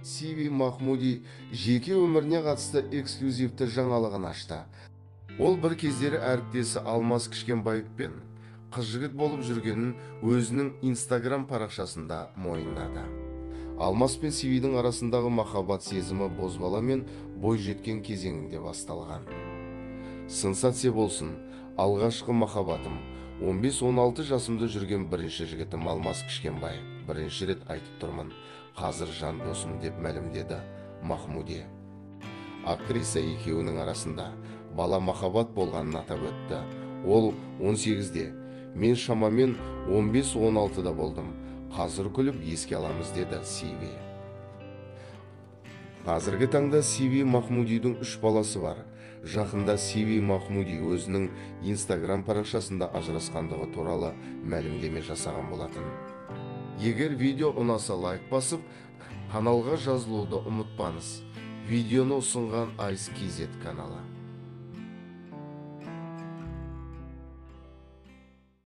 Сиви Махмуди жеке өміріне қатысты эксклюзивті жаңалығын ашты. Ол бір кездері әріптесі Алмас Кішкенбаевпен қыз жігіт болып жүргенін өзінің Инстаграм парақшасында мойындады. Алмас пен Сивидің арасындағы махаббат сезімі бозбала мен бой жеткен кезеңінде басталған. Сенсация болсын, алғашқы махаббатым 15-16 жасымда жүрген бірінші жігітім Алмас Кішкенбаев. Бірінші рет айтып тұрмын, қазір жан досым деп мәлімдеді Махмуди. Актриса екеуінің арасында бала махаббат болғанын атап өтті. Ол 18-де, мен шамамен 15-16-да болдым. Қазір күліп еске аламыз, деді Сиви. Қазіргі таңда Сиви Махмудидің 3 баласы бар. Жақында Сиви Махмуди өзінің Инстаграм парақшасында ажырасқандығы туралы мәлімдеме жасаған болатын. Егер видео ұнаса лайк басып, каналға жазылуды ұмытпаңыз. Видеоны ұсынған Ice KZ каналы.